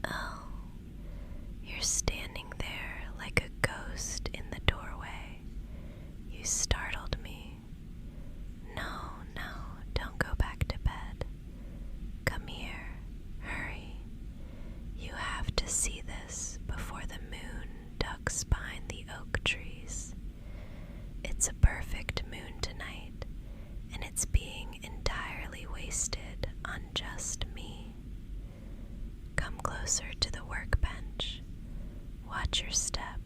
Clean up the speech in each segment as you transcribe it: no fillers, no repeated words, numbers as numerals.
Oh, you're standing there like a ghost in the doorway. You startled me. No, don't go back to bed. Come here, hurry. You have to see this before the moon ducks behind the oak trees. It's a perfect moon tonight, and it's being entirely wasted on just me. Come closer to the workbench. Watch your step.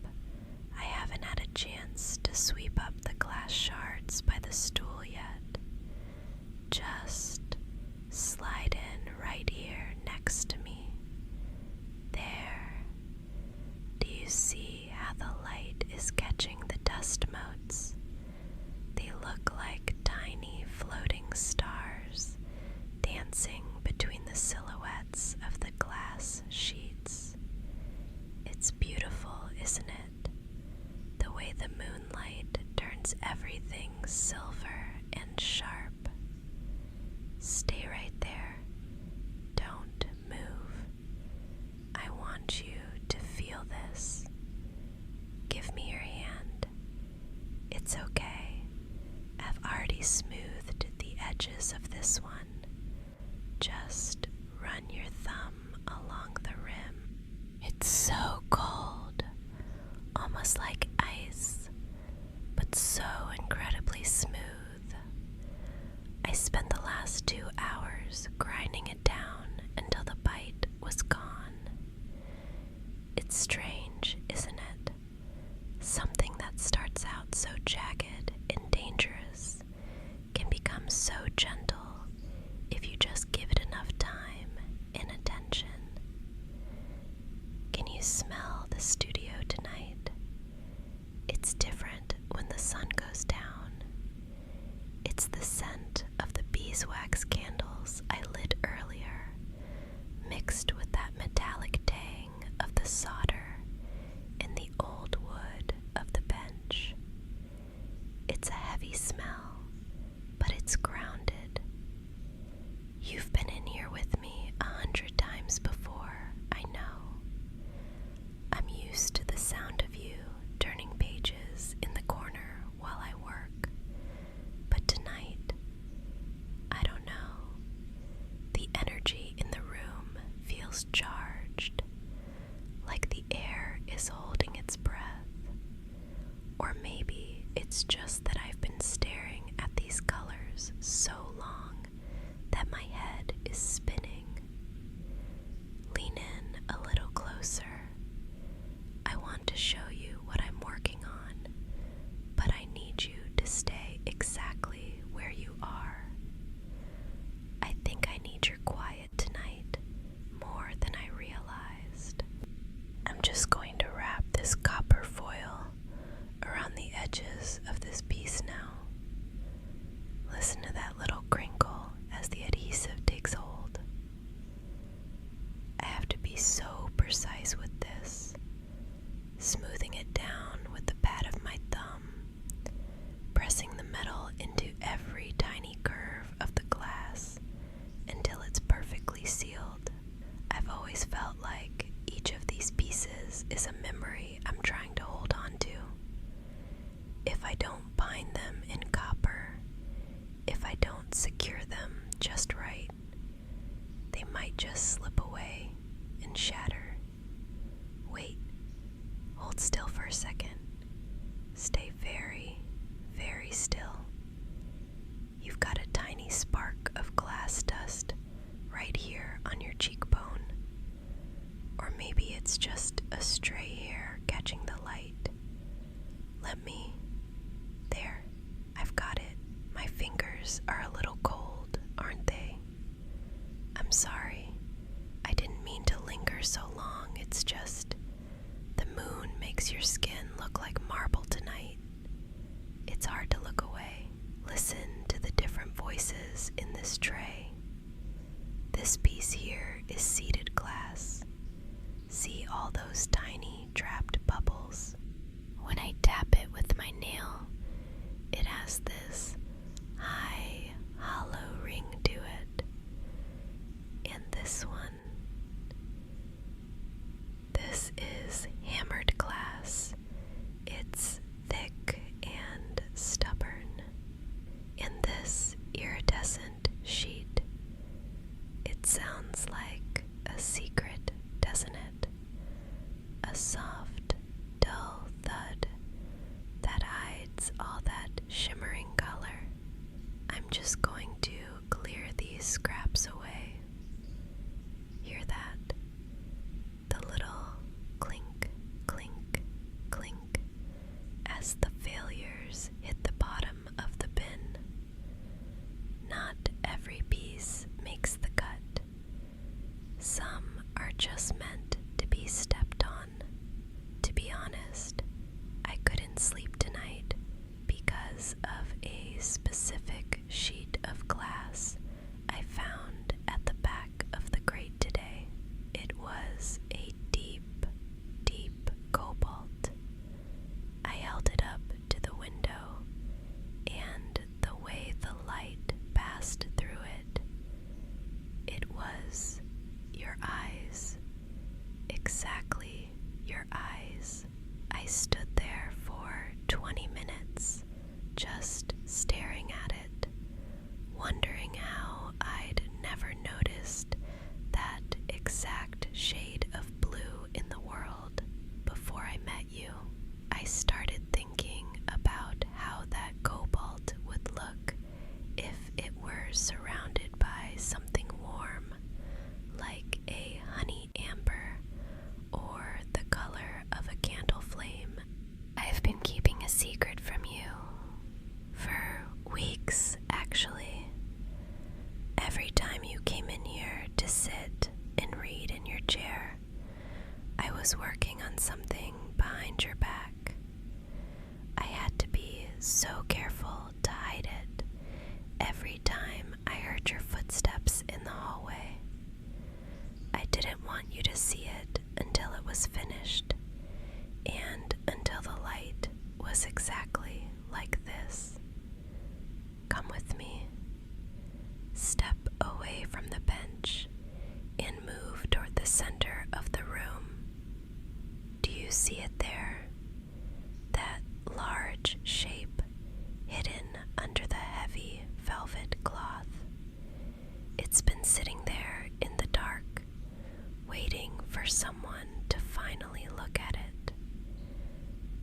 I haven't had a chance to sweep up the glass shards by the stool yet. Just slide in right here next to me. There. Do you see how the light is catching the dust motes? They look like tiny floating stars dancing between the silhouettes of the glass sheets. It's beautiful, isn't it? The way the moonlight turns everything silver and sharp. Stay right there. Don't move. I want you to feel this. Give me your hand. It's okay. I've already smoothed the edges of this one. Just run your thumb along the rim. It's so cold, almost like ice, but so incredibly smooth. I spent the last 2 hours grinding it down until the bite was gone. It's strange, isn't it? Something that starts out so jagged and dangerous can become so gentle if you just give it enough time and attention. Can you smell the studio tonight? It's different when the sun goes down. It's the scent of the beeswax candles I lit earlier, mixed with that metallic tang of the solder and the old wood of the bench. It's a heavy smell, but it's grounded. You've been in here with me 100 times before, I know. I'm used to the sound of you turning pages in the corner while I work. But tonight, I don't know. The energy in the room feels charged, like the air is holding its breath. Or maybe it's just that I've been staring at these colors so long that my head is spinning. Lean in a little closer. I want to show you what I'm working on, but I need you to stay exactly where you are. I think I need your quiet tonight more than I realized. I'm just going to wrap this copper foil around the edges of this piece now. Listen to that little crinkle as the adhesive takes hold. I have to be so precise with this, smoothing it down with the pad of my thumb, pressing the metal into every tiny curve of the glass until it's perfectly sealed. I've always felt like each of these pieces is a memory I'm trying to hold on to. If I don't bind them in copper, if I don't secure them just right, they might just slip away and shatter. Wait, hold still for a second. Stay very, very still. You've got a tiny spark of glass dust right here on your cheekbone. Or maybe it's just a stray hair catching the light. Let me. There, I've got it. My fingers are a little cold, aren't they? I'm sorry. I didn't mean to linger so long. It's just the moon makes your skin look like marble tonight. It's hard to look away. Listen to the different voices in this tray. This piece here is seeded glass. See all those tiny trapped bubbles? When I tap it with my nail, it has this high, hollow ring to it. And this one scraps away. Hear that? The little clink, clink, clink as the failures hit the bottom of the bin. Not every piece makes the cut. Some are just meant to be stepped on. To be honest, I couldn't sleep tonight because of a specific sheet of glass I found at the back of the grate today. It was a deep, deep cobalt. I held it up to the window, and the way the light passed through it, it was your eyes. Exactly your eyes. I stood there for 20 minutes, just staring at it, wondering how I'd never noticed that exact shade of blue in the world before I met you. I started thinking about how that cobalt would look if it were surrounded by something warm, like a honey amber or the color of a candle flame. I've been keeping a secret from you for weeks, actually. Every time you came in here to sit and read in your chair, I was working on something behind your back. I had to be so careful to hide it every time I heard your footsteps in the hallway. I didn't want you to see it until it was finished, and until the light was exactly like this. Come with me. Step away from the bench and move toward the center of the room. Do you see it there? That large shape hidden under the heavy velvet cloth. It's been sitting there in the dark, waiting for someone to finally look at it.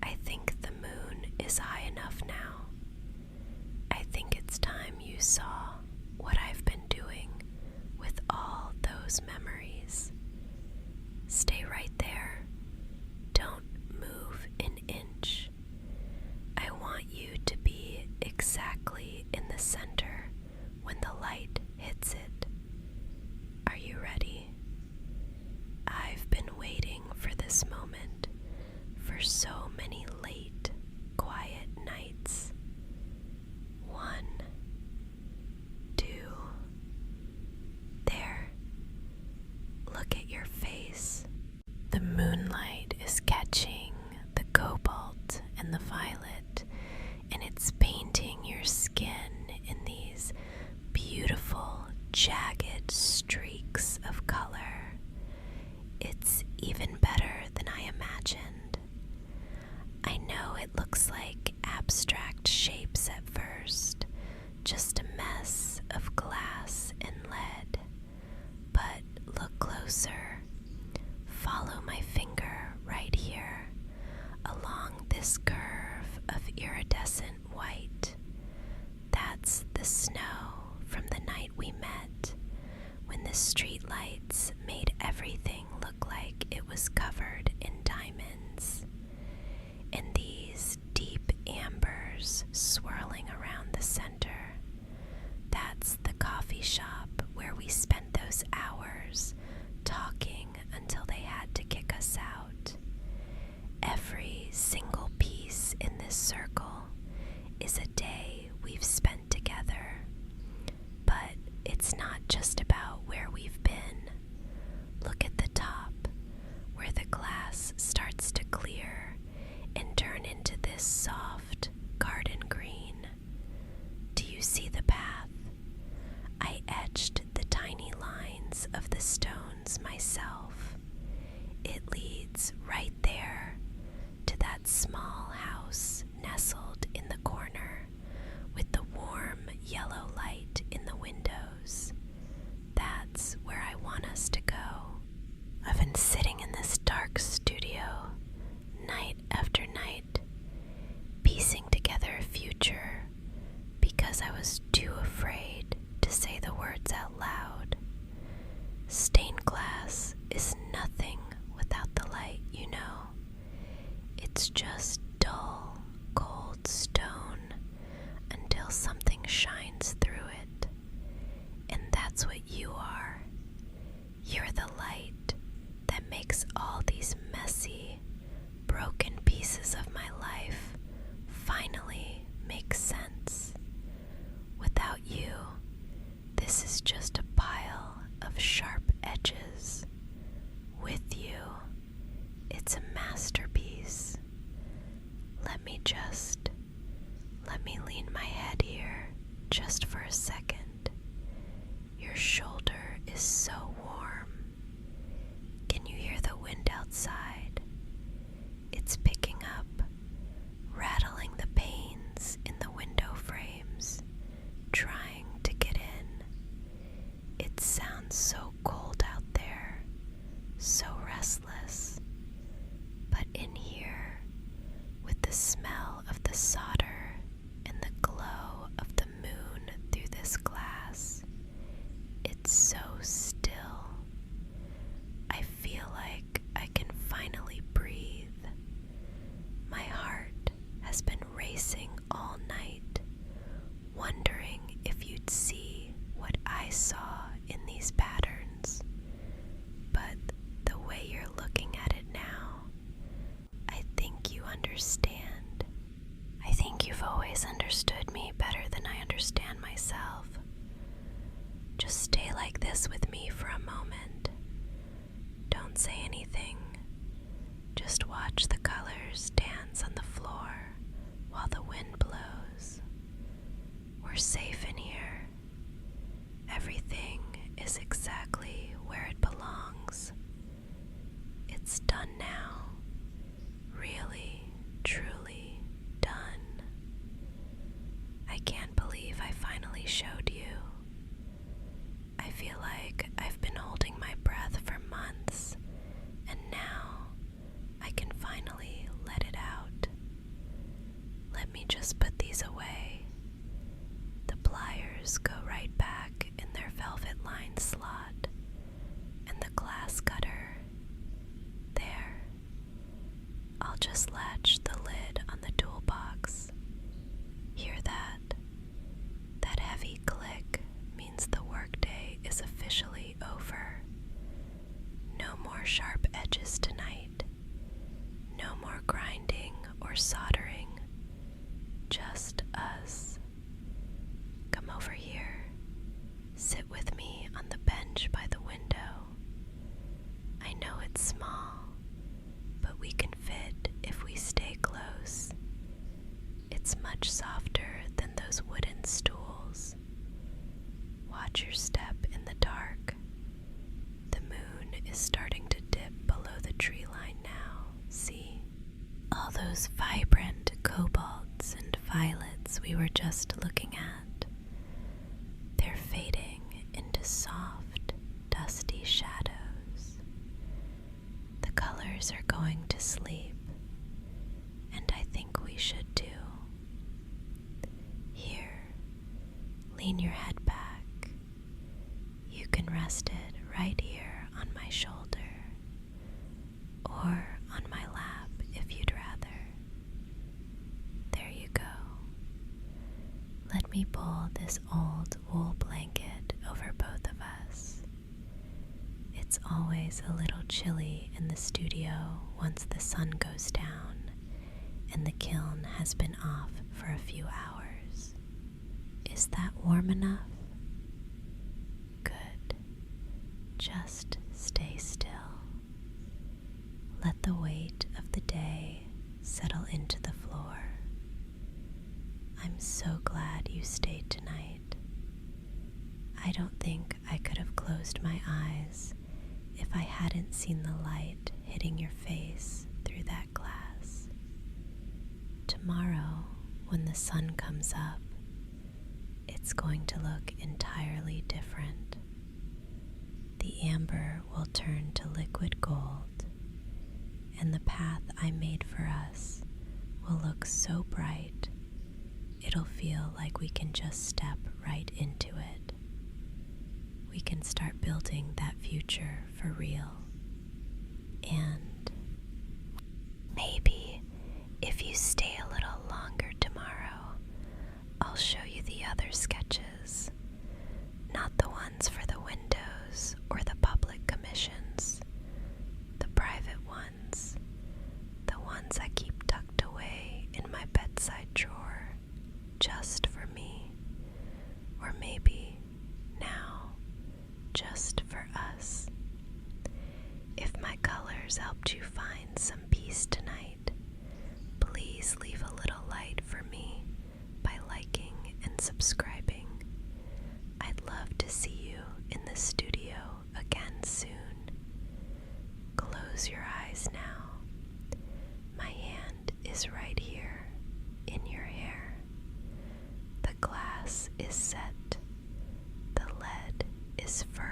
I think the moon is high enough now. I think it's time you saw what I've been doing with all those memories. Stay right there. Don't move an inch. I want you to be exactly in the center when the light hits it. Are you ready? I've been waiting for this moment for so many late, quiet nights. 1, 2. There. Look at your face. The moonlight is catching the cobalt and the violet, and it's painting your skin in these beautiful, jagged streaks of color. It's even better than I imagined. I know it looks like abstract shapes at first, just a mess of glass and lead. But look closer. Follow my finger right here, along this curve of iridescent white. That's the snow from the night we met, when the streetlights made everything look like it was covered in diamonds. And these deep ambers swirling around the center, that's the coffee shop where we spent those hours talking until they had to kick us out. Every single piece in this circle is a day we've spent together. But it's not just about where we've been. Look at the top, where the glass starts to clear and turn into this soft garden green. Do you see the path? I etched the tiny lines of the stones myself. It leads right there to that small house nestled in the corner with the warm yellow light in the windows. That's where I want us to go. I've been sitting in this dark studio night after night, piecing together a future because I was too afraid to say the word words out loud. Stained glass is nothing without the light, you know. It's just dull, cold stone until something shines through it. And that's what you are. You're the light that makes all these messy, broken pieces of my life finally make sense. Without you, this is just a pile of sharp edges. With you, it's a masterpiece. Let me lean my head here just for a second. Your shoulder is so warm. Can you hear the wind outside? It's picking up, rattling the panes in the window frames, trying to get in. It sounds so cold out there, so restless. But in here, with the smell of the solder and the glow of the moon through this glass, it's so still. I feel like I can finally breathe. My heart has been racing all night, wondering if you'd see what I saw in these patterns. But the way you're looking at it now, I think you understand. I think you've always understood me better than I understand myself. Just stay like this with me for a moment. Don't say anything. Just watch the colors dance on the floor while the wind blows. We're safe in here. Everything is exactly where it belongs. It's done now. Really, truly done. I can't believe I finally showed you. I feel like I've been holding my breath for months, and now I can finally let it out. Let me just put these away. The pliers go right back in their velvet-lined slot, and the glass cutter. There. I'll just latch the lid on the toolbox. Hear that? That heavy click means the workday is officially over. No more sharp edges tonight. No more grinding or soldering. Just us. Come over here. Sit with me on the bench by the window. I know it's small, but we can fit if we stay close. It's much softer than those wooden stools. Watch your step in the dark. The moon is starting to dip below the tree line now, see? All those vibrant cobalts and violets we were just looking at, they're fading into soft, dusty shadows. The colors are going to sleep, and I think we should too. Here, lean your head back. You can rest it right here on my shoulder, or on my lap if you'd rather. There you go. Let me pull this old wool blanket over both of us. It's always a little chilly in the studio once the sun goes down and the kiln has been off for a few hours. Is that warm enough? Good. Just stay still. Let the weight of the day settle into the floor. I'm so glad you stayed tonight. I don't think I could have closed my eyes if I hadn't seen the light hitting your face through that glass. Tomorrow, when the sun comes up, it's going to look entirely different. The amber will turn to liquid gold, and the path I made for us will look so bright, it'll feel like we can just step right into it. we can start building that future for real. And maybe if you stay a little longer tomorrow, I'll show you the other sketches, not the ones for the windows or the public commissions, the private ones, the ones I keep tucked away in my bedside drawer just for me, or maybe now just for us. If my colors helped you find some peace tonight, please leave a little light for me by liking and subscribing. I'd love to see you in the studio again soon. Close your eyes now. My hand is right here in your hair. The glass is set. The lead is firm.